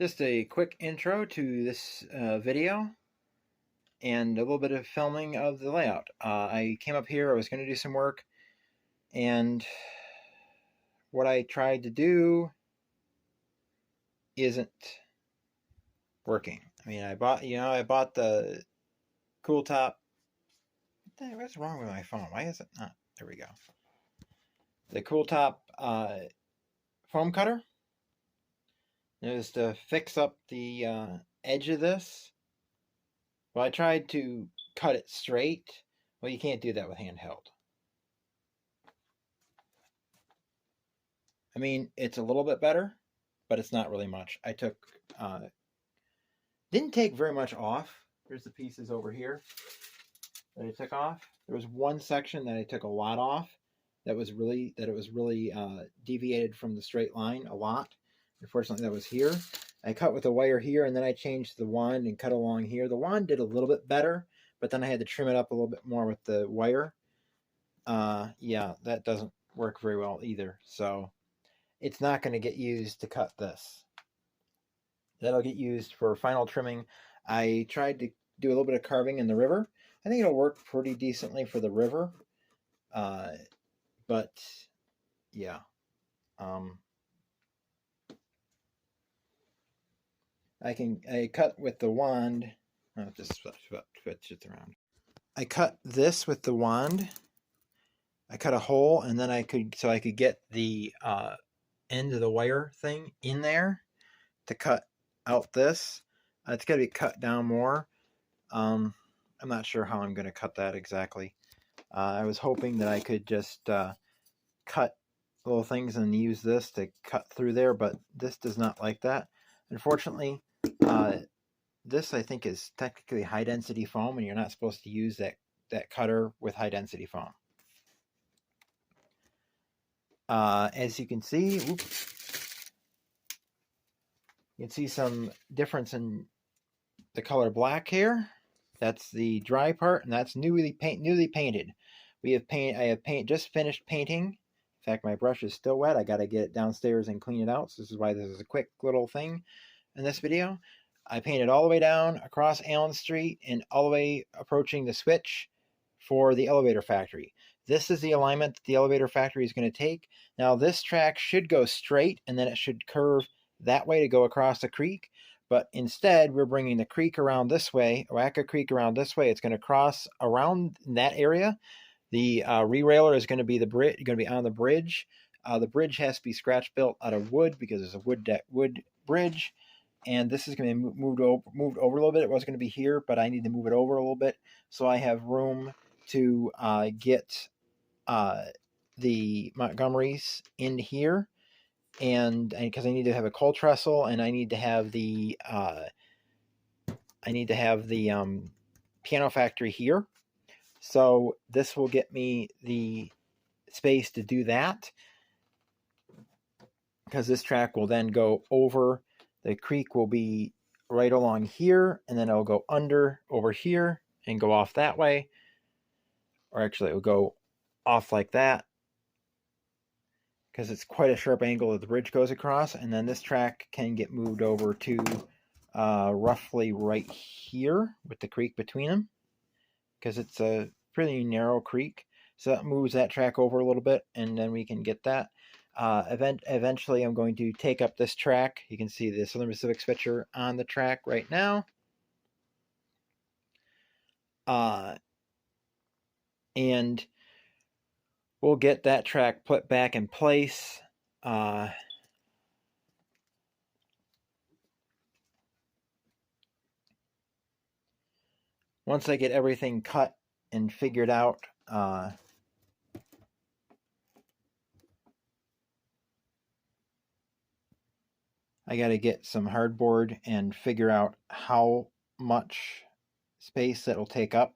Just a quick intro to this video and a little bit of filming of the layout. I came up here, I was going to do some work, and what I tried to do isn't working. I mean, I bought the cool top. What's wrong with my phone? Why is it not? There we go. The cool top foam cutter. It was to fix up the edge of this. Well, I tried to cut it straight. Well, you can't do that with handheld. I mean, it's a little bit better, but it's not really much. I took, didn't take very much off. Here's the pieces over here that I took off. There was one section that I took a lot off that was really deviated from the straight line a lot. Unfortunately, that was here. I cut with the wire here, and then I changed the wand and cut along here. The wand did a little bit better, but then I had to trim it up a little bit more with the wire. Yeah, that doesn't work very well either. So it's not going to get used to cut this. That'll get used for final trimming. I tried to do a little bit of carving in the river. I think it'll work pretty decently for the river. But yeah. I cut with the wand. I'll just switch it around. I cut this with the wand. I cut a hole, and then I could get the end of the wire thing in there to cut out this. It's got to be cut down more. I'm not sure how I'm going to cut that exactly. I was hoping that I could just cut little things and use this to cut through there, but this does not like that. Unfortunately, this I think is technically high density foam, and you're not supposed to use that cutter with high density foam. As you can see, you can see some difference in the color black here. That's the dry part, and that's newly painted. I have just finished painting. In fact, my brush is still wet. I got to get it downstairs and clean it out. So this is why this is a quick little thing in this video. I painted all the way down across Allen Street and all the way approaching the switch for the elevator factory. This is the alignment that the elevator factory is going to take. Now this track should go straight, and then it should curve that way to go across the creek. But instead, we're bringing the creek around this way, Oaka Creek around this way. It's going to cross around that area. The re-railer is going to be on the bridge. The bridge has to be scratch built out of wood because it's a wood bridge. And this is going to be moved over a little bit. It was going to be here, but I need to move it over a little bit so I have room to get the Montgomerys in here, and because I need to have a coal trestle, and I need to have the piano factory here. So this will get me the space to do that, because this track will then go over. The creek will be right along here, and then it'll go over here and go off that way. Or actually, it will go off like that, because it's quite a sharp angle that the bridge goes across. And then this track can get moved over to roughly right here with the creek between them, because it's a pretty narrow creek. So that moves that track over a little bit, and then we can get that. Eventually, I'm going to take up this track. You can see the Southern Pacific switcher on the track right now. And we'll get that track put back in place. Once I get everything cut and figured out, I got to get some hardboard and figure out how much space that'll take up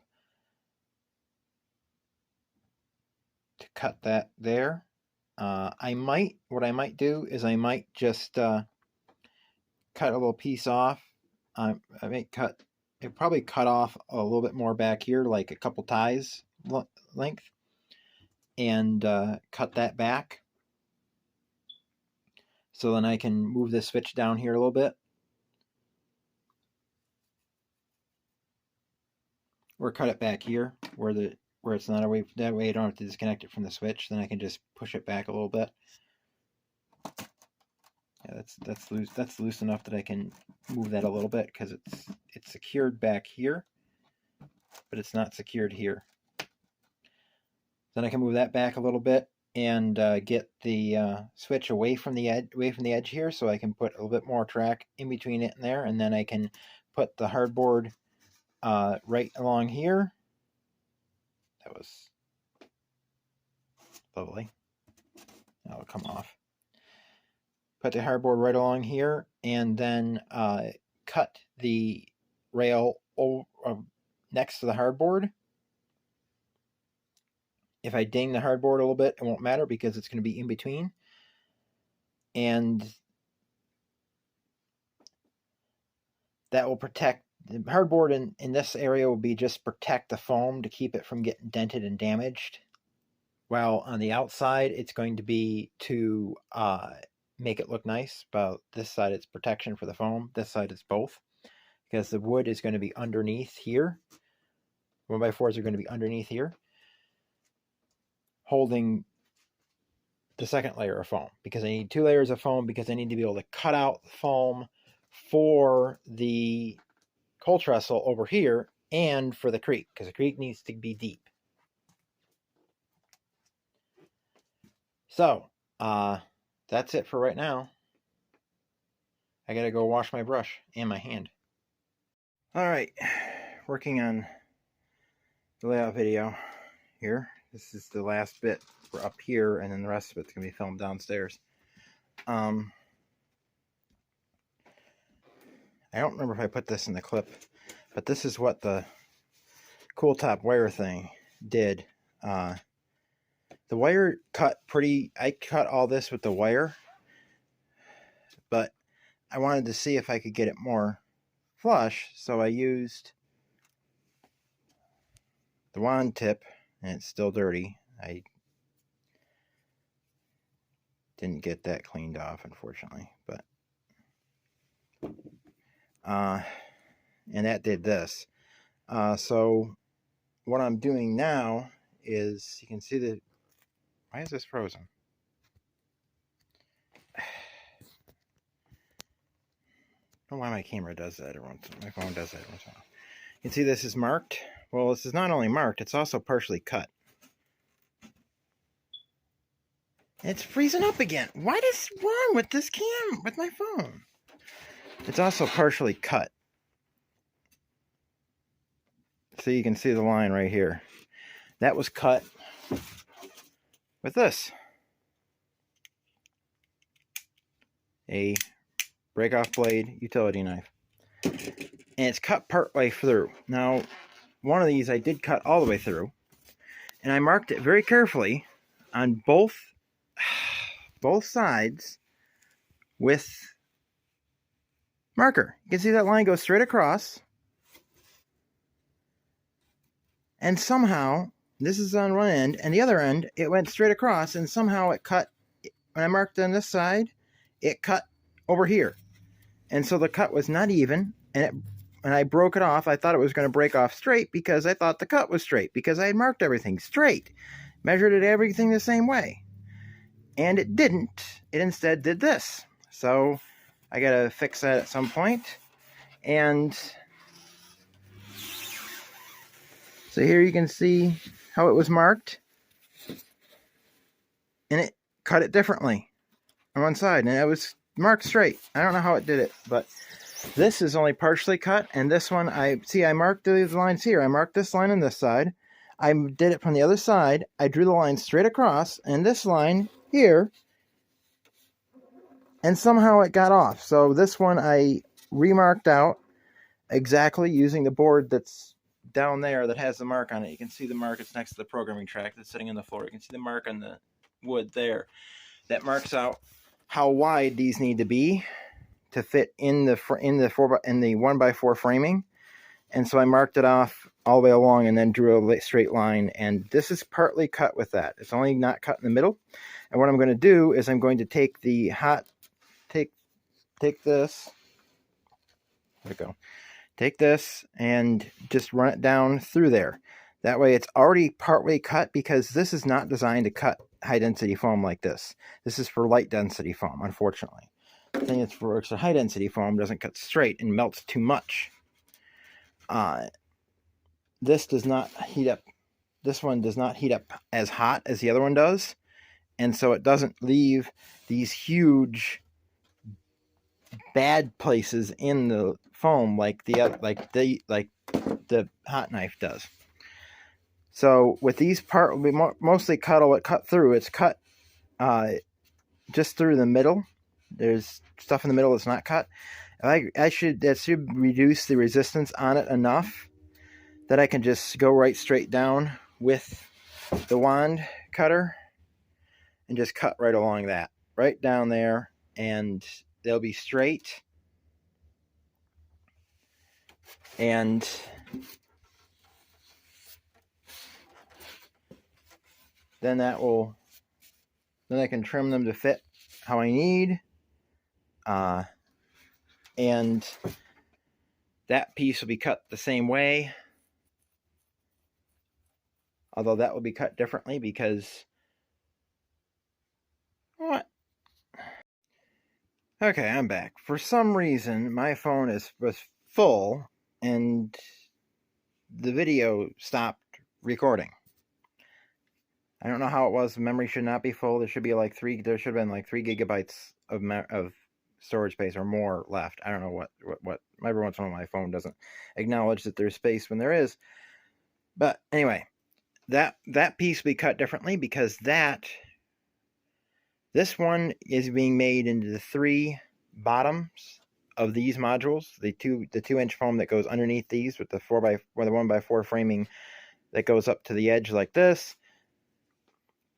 to cut that there. What I might do is I might just cut a little piece off. I may probably cut off a little bit more back here, like a couple ties length, and cut that back. So then I can move this switch down here a little bit or cut it back here where it's not away. That way I don't have to disconnect it from the switch. Then I can just push it back a little bit. Yeah, that's loose. That's loose enough that I can move that a little bit because it's secured back here, but it's not secured here. Then I can move that back a little bit and get the switch away from the edge here, so I can put a little bit more track in between it and there, and then I can put the hardboard right along here. That was lovely. That'll come off. Put the hardboard right along here, and then cut the rail next to the hardboard. If I ding the hardboard a little bit, it won't matter because it's going to be in between. And that will protect the hardboard in this area will be just protect the foam to keep it from getting dented and damaged. While on the outside, it's going to be to make it look nice. But this side, it's protection for the foam. This side is both. Because the wood is going to be underneath here. 1x4s are going to be underneath here, holding the second layer of foam. Because I need 2 layers of foam because I need to be able to cut out the foam for the coal trestle over here and for the creek. Because the creek needs to be deep. So, that's it for right now. I gotta go wash my brush and my hand. Alright, working on the layout video here. This is the last bit for up here, and then the rest of it's going to be filmed downstairs. I don't remember if I put this in the clip, but this is what the cool top wire thing did. The wire cut I cut all this with the wire, but I wanted to see if I could get it more flush, so I used the wand tip, and it's still dirty. I didn't get that cleaned off, unfortunately, but and that did this. So what I'm doing now is, you can see why is this frozen? I don't know why my camera does that every once in a while. My phone does that every once in a while. You can see this is marked. Well, this is not only marked, it's also partially cut. And it's freezing up again. What is wrong with this with my phone? It's also partially cut. So you can see the line right here. That was cut with this. A break-off blade utility knife. And it's cut part way through. Now, one of these I did cut all the way through. And I marked it very carefully on both sides with marker. You can see that line goes straight across. And somehow, this is on one end, and the other end, it went straight across, and somehow it cut, when I marked on this side, it cut over here. And so the cut was not even, and I broke it off. I thought it was going to break off straight because I thought the cut was straight, because I had marked everything straight. Measured it everything the same way. And it didn't. It instead did this. So I got to fix that at some point. And so here you can see how it was marked. And it cut it differently on one side. And it was marked straight. I don't know how it did it, but this is only partially cut. And this one, I marked these lines here. I marked this line on this side. I did it from the other side. I drew the line straight across. And this line here. And somehow it got off. So this one I remarked out exactly using the board that's down there that has the mark on it. You can see the mark. It's next to the programming track that's sitting on the floor. You can see the mark on the wood there. That marks out how wide these need to be to fit in the 1x4 framing. And so I marked it off all the way along and then drew a straight line. And this is partly cut with that. It's only not cut in the middle. And what I'm going to do is I'm going to take the take this. There we go. take this and just run it down through there. That way it's already partway cut, because this is not designed to cut high density foam like this. This is for light density foam, unfortunately. The thing is, for high density foam doesn't cut straight and melts too much. This does not heat up. This one does not heat up as hot as the other one does, and so it doesn't leave these huge bad places in the foam like the hot knife does. So with these part, we mostly cut through. It's cut just through the middle. There's stuff in the middle that's not cut. That should reduce the resistance on it enough that I can just go right straight down with the wand cutter and just cut right along that, right down there, and they'll be straight. And then I can trim them to fit how I need. And that piece will be cut the same way, although that will be cut differently because what? Okay, I'm back. For some reason, my phone was full and the video stopped recording. I don't know how it was. The memory should not be full. There should be like there should have been like 3 gigabytes of storage space or more left. I don't know what. Every once in a while my phone doesn't acknowledge that there's space when there is. But anyway, that piece will be cut differently because this one is being made into the 3 bottoms of these modules. The 2-inch foam that goes underneath these with the 1x4 framing that goes up to the edge like this.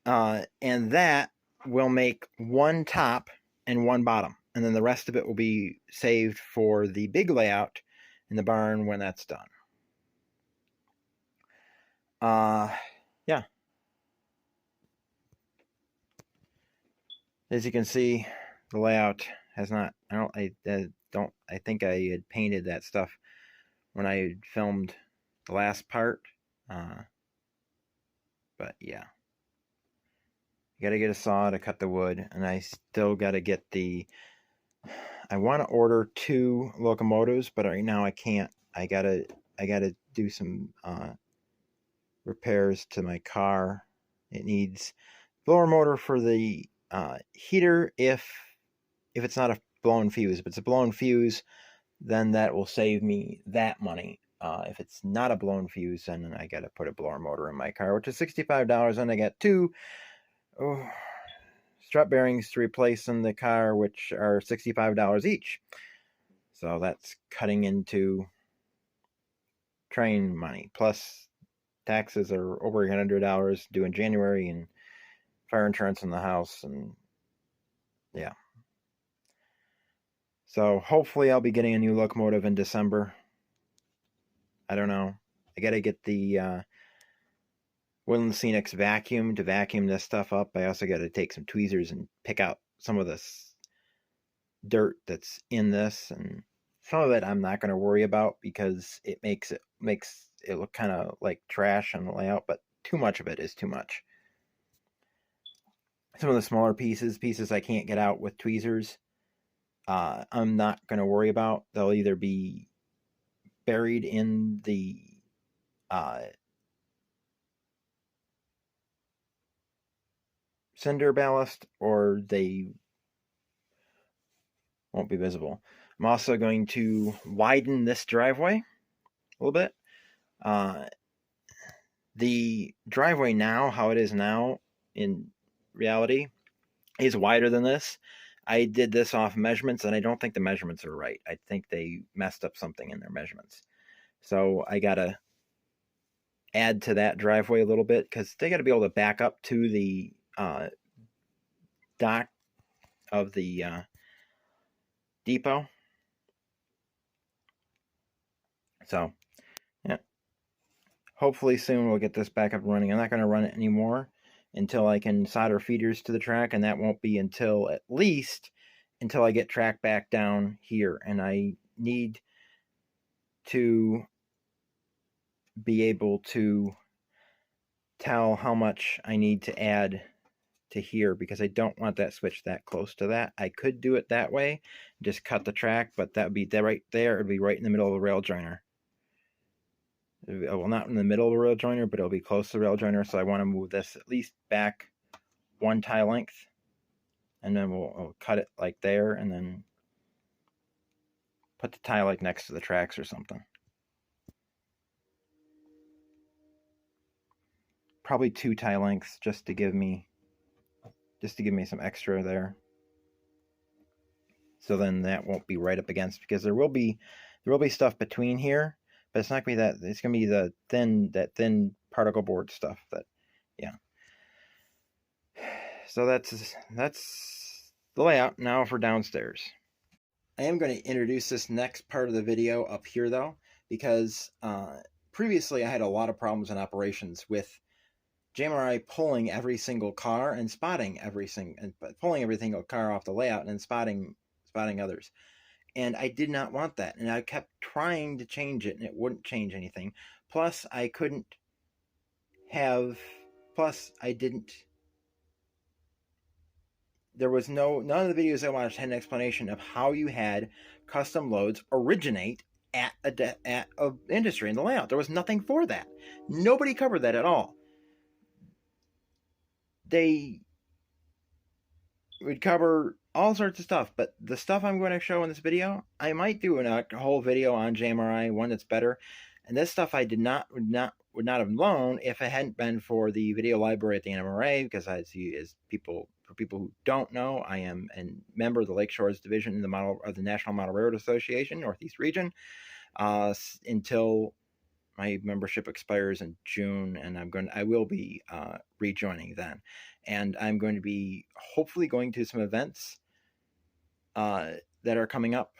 And that will make 1 top and 1 bottom. And then the rest of it will be saved for the big layout in the barn when that's done. Yeah. As you can see, the layout has not, I think I had painted that stuff when I filmed the last part. But yeah. You gotta get a saw to cut the wood, and I still gotta get I want to order 2 locomotives, but right now I can't. I gotta do some repairs to my car. It needs blower motor for the heater if it's not a blown fuse. If it's a blown fuse, then that will save me that money. If it's not a blown fuse, then I gotta put a blower motor in my car, which is $65, and I got 2 strut bearings to replace in the car, which are $65 each. So that's cutting into train money. Plus taxes are over $100 due in January, and fire insurance in the house, and yeah. So hopefully I'll be getting a new locomotive in December. I don't know. I gotta get the Woodland Scenics vacuum to vacuum this stuff up. I also got to take some tweezers and pick out some of this dirt that's in this, and some of it I'm not going to worry about because it makes it look kind of like trash on the layout, but too much of it is too much. Some of the smaller pieces I can't get out with tweezers, I'm not going to worry about. They'll either be buried in the cinder ballast, or they won't be visible. I'm also going to widen this driveway a little bit. The driveway now, how it is now in reality, is wider than this. I did this off measurements, and I don't think the measurements are right. I think they messed up something in their measurements. So I got to add to that driveway a little bit, because they got to be able to back up to the dock of the depot. So, yeah. Hopefully soon we'll get this back up and running. I'm not going to run it anymore until I can solder feeders to the track, and that won't be until at least until I get track back down here. And I need to be able to tell how much I need to add to here, because I don't want that switch that close to that. I could do it that way, just cut the track, but that would be right there. It would be right in the middle of the rail joiner. Well, not in the middle of the rail joiner, but it'll be close to the rail joiner, so I want to move this at least back 1 tie length, and then we'll cut it like there, and then put the tie like next to the tracks or something. Probably 2 tie lengths just to give me some extra there. So then that won't be right up against, because there will be stuff between here, but it's not gonna be that. It's gonna be that thin particle board stuff. That, yeah. So that's the layout. Now for downstairs. I am going to introduce this next part of the video up here though, because previously I had a lot of problems in operations with JMRI pulling every single car and spotting pulling every single car off the layout and spotting others. And I did not want that. And I kept trying to change it, and it wouldn't change anything. Plus, I didn't. There was none of the videos I watched had an explanation of how you had custom loads originate at a industry in the layout. There was nothing for that. Nobody covered that at all. They would cover all sorts of stuff, but the stuff I'm going to show in this video, I might do a whole video on JMRI, one that's better. And this stuff I would not have known if it hadn't been for the video library at the NMRA, because for people who don't know, I am a member of the Lake Shores Division of the National Model Railroad Association, Northeast Region, until my membership expires in June, and I will be rejoining then. And I'm going to be hopefully going to some events that are coming up.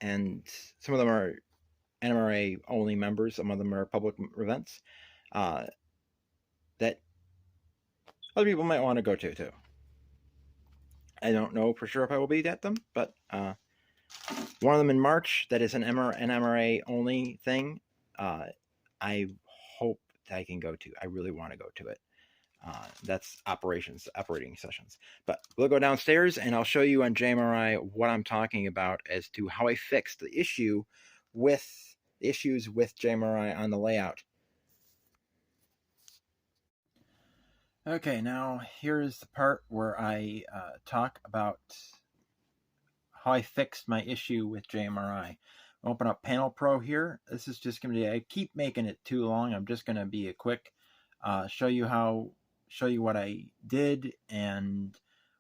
And some of them are NMRA only members, some of them are public events that other people might want to go to too. I don't know for sure if I will be at them, but one of them in March that is an NMRA only thing. I hope I can go to. I really want to go to it. That's operating sessions. But we'll go downstairs and I'll show you on JMRI what I'm talking about as to how I fixed the issues with JMRI on the layout. Okay, now here's the part where I talk about how I fixed my issue with JMRI. Open up Panel Pro here. This is just going to be, I keep making it too long. I'm just going to be a quick show you what I did and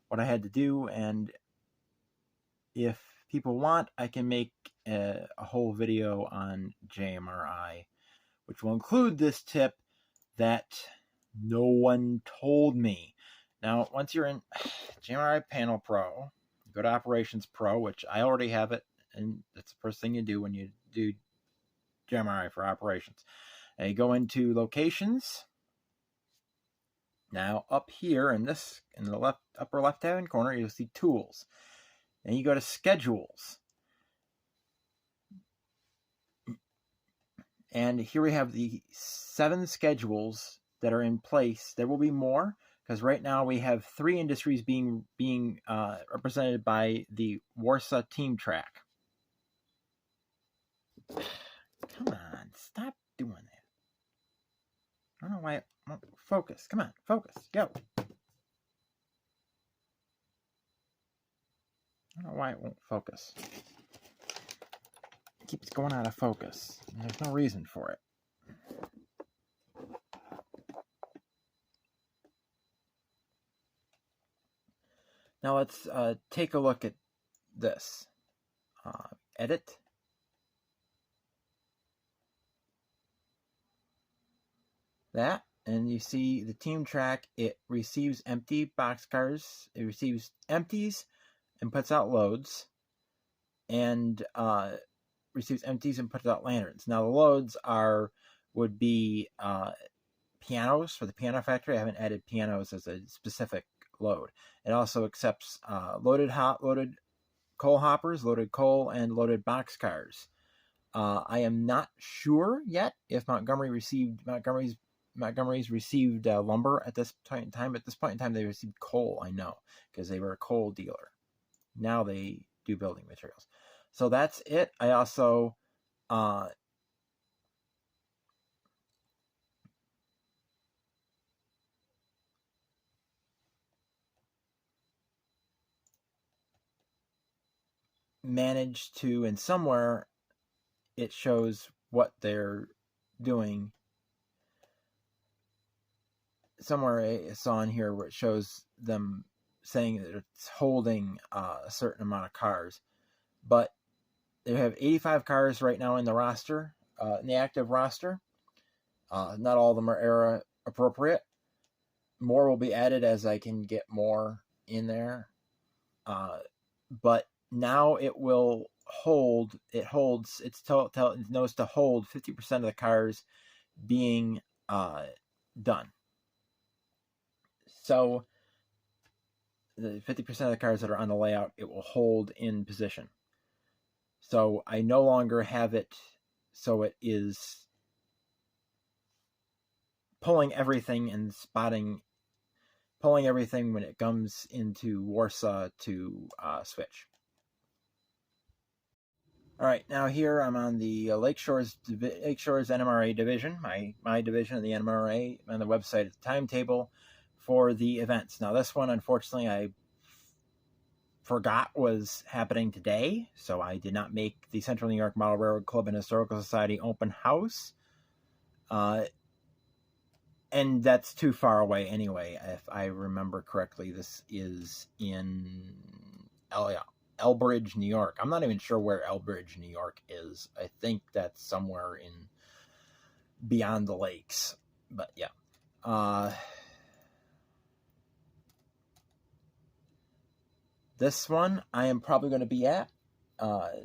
what I had to do, and if people want, I can make a whole video on JMRI, which will include this tip that no one told me. Now, once you're in JMRI Panel Pro, go to Operations Pro, which I already have it, and that's the first thing you do when you do JMRI for operations. And you go into Locations. Now, up here in the upper left-hand corner, you'll see Tools. And you go to Schedules. And here we have the 7 schedules that are in place. There will be more, because right now we have 3 industries being represented by the Warsaw team track. Come on, stop doing that. I don't know why it won't focus. Come on, focus, go. I don't know why it won't focus. It keeps going out of focus, and there's no reason for it. Now let's take a look at this. Edit. That, and you see the team track, it receives empty boxcars, it receives empties and puts out loads, and receives empties and puts out lanterns. Now the loads would be pianos for the piano factory. I haven't added pianos as a specific load. It also accepts loaded, hot loaded coal hoppers, loaded coal, and loaded boxcars. I am not sure yet if Montgomery's received lumber at this point in time. At this point in time, they received coal. I know, because they were a coal dealer. Now they do building materials. So that's it. I also managed to, and somewhere it shows what they're doing. Somewhere I saw in here where it shows them saying that it's holding a certain amount of cars, but they have 85 cars right now in the roster, in the active roster. Not all of them are era appropriate. More will be added as I can get more in there. But now it will hold. It holds. It knows to hold 50% of the cars being done. So the 50% of the cars that are on the layout, it will hold in position. So I no longer have it so it is pulling everything and pulling everything when it comes into Warsaw to switch. All right, now here I'm on the Lake Shores NMRA division, my division of the NMRA. On the website, it's the timetable for the events. Now this one, unfortunately, I forgot was happening today, so I did not make the Central New York Model Railroad Club and Historical Society open house. And that's too far away anyway, if I remember correctly. This is in Elbridge, New York. I'm not even sure where Elbridge, New York is. I think that's somewhere in beyond the lakes. But yeah. This one I am probably going to be at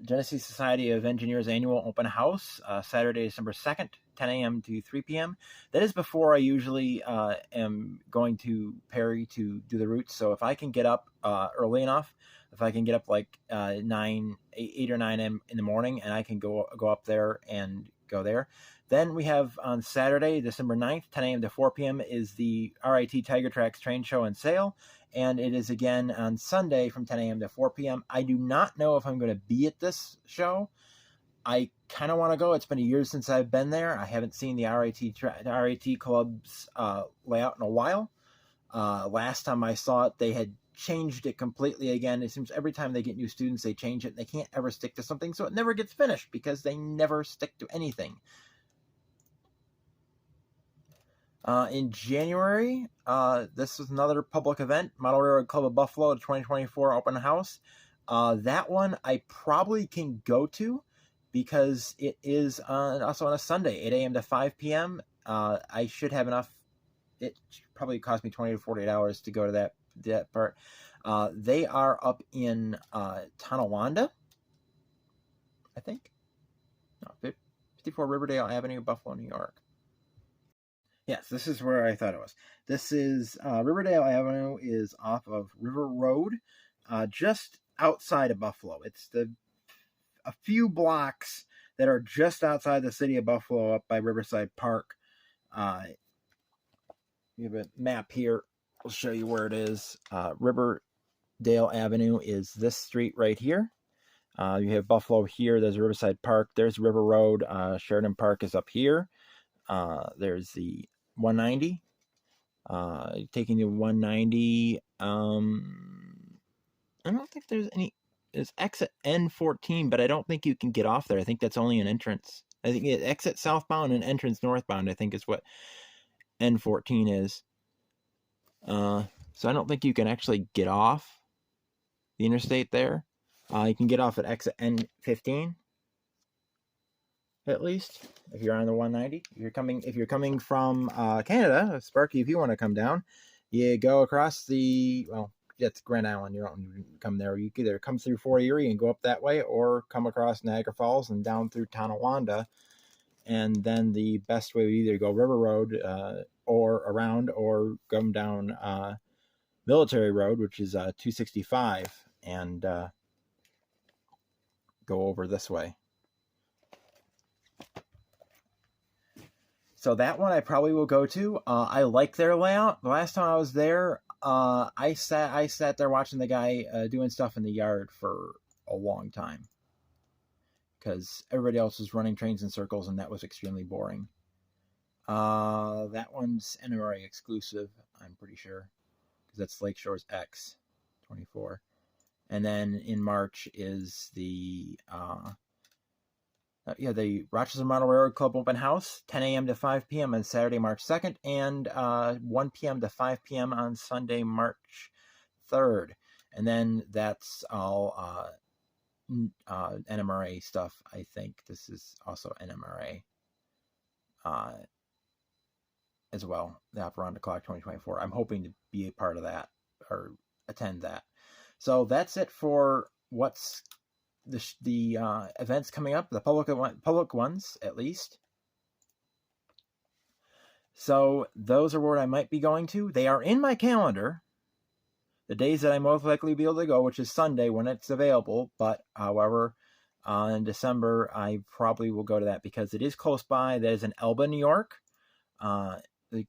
Genesee Society of Engineers annual open house, Saturday, December 2nd, 10 a.m. to 3 p.m. That is before I usually am going to Perry to do the routes. So if I can get up early enough, if I can get up like 8 or 9 in the morning, and I can go up there and go there. Then we have on Saturday, December 9th, 10 a.m. to 4 p.m. is the RIT Tiger Tracks train show and sale. And it is again on Sunday from 10 a.m. to 4 p.m. I do not know if I'm going to be at this show. I kind of want to go. It's been a year since I've been there. I haven't seen the RIT Club's layout in a while. Last time I saw it, they had changed it completely again. It seems every time they get new students, they change it. And they can't ever stick to something, so it never gets finished because they never stick to anything. In January, this is another public event, Model Railroad Club of Buffalo 2024 open house. That one I probably can go to because it is also on a Sunday, 8 a.m. to 5 p.m. I should have enough. It probably cost me 20 to 48 hours to go to that part. They are up in Tonawanda, I think. No, 54 Riverdale Avenue, Buffalo, New York. Yes, this is where I thought it was. This is Riverdale Avenue is off of River Road, just outside of Buffalo. It's a few blocks that are just outside the city of Buffalo, up by Riverside Park. You have a map here. I'll show you where it is. Riverdale Avenue is this street right here. You have Buffalo here. There's Riverside Park. There's River Road. Sheridan Park is up here. There's the 190. Taking the 190. I don't think there's any. It's exit N14, but I don't think you can get off there. I think that's only an entrance. I think it exit southbound and entrance northbound, I think is what N14 is. So I don't think you can actually get off the interstate there. You can get off at exit N15. At least if you're on the 190. If you're coming from Canada, Sparky, if you want to come down, you go across that's Grand Island. You don't even come there. You can either come through Fort Erie and go up that way, or come across Niagara Falls and down through Tonawanda. And then the best way would either go River Road or around, or come down Military Road, which is 265. And go over this way. So that one I probably will go to. I like their layout. The last time I was there, I sat there watching the guy doing stuff in the yard for a long time, because everybody else was running trains in circles, and that was extremely boring. That one's NMRA exclusive, I'm pretty sure, because that's Lakeshore's X 24. And then in March is the the Rochester Model Railroad Club Open House, 10 a.m. to 5 p.m. on Saturday, March 2nd, and 1 p.m. to 5 p.m. on Sunday, March 3rd. And then that's all NMRA stuff. I think this is also NMRA as well, the Up Around the Clock 2024. I'm hoping to be a part of that or attend that. So that's it for what's the events coming up, the public ones at least. So those are where I might be going to. They are in my calendar, the days that I most likely be able to go, which is Sunday when it's available. But however, in December I probably will go to that because it is close by. That is in Elba, New York.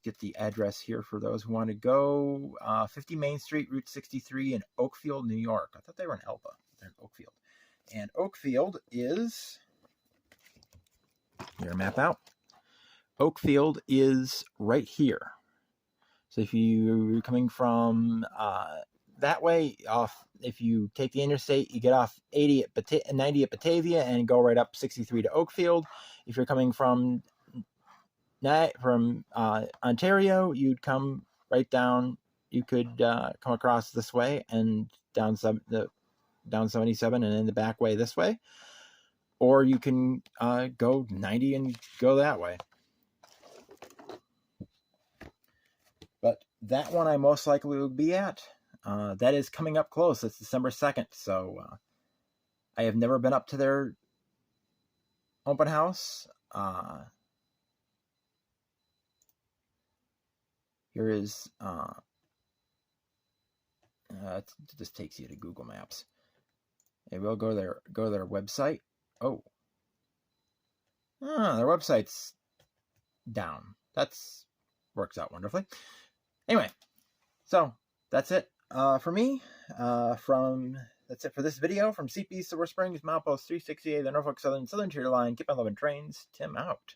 Get the address here for those who want to go. 50 Main Street, Route 63 in Oakfield, New York. I thought they were in Elba. They're in Oakfield. And Oakfield is, your map out. Oakfield is right here. So if you're coming from that way, if you take the interstate, you get off 90 at Batavia and go right up 63 to Oakfield. If you're coming from Ontario, you'd come right down. You could come across this way and down 77 and in the back way this way, or you can go 90 and go that way. But that one I most likely will be at. That is coming up close. It's December 2nd, so I have never been up to their open house. Here is it just takes you to Google Maps. Maybe we'll go to their website. Oh, their website's down. That's works out wonderfully. Anyway, so that's it for me. That's it for this video from CP Silver Springs, milepost 368, the Norfolk Southern Tier Line. Keep on loving trains. Tim out.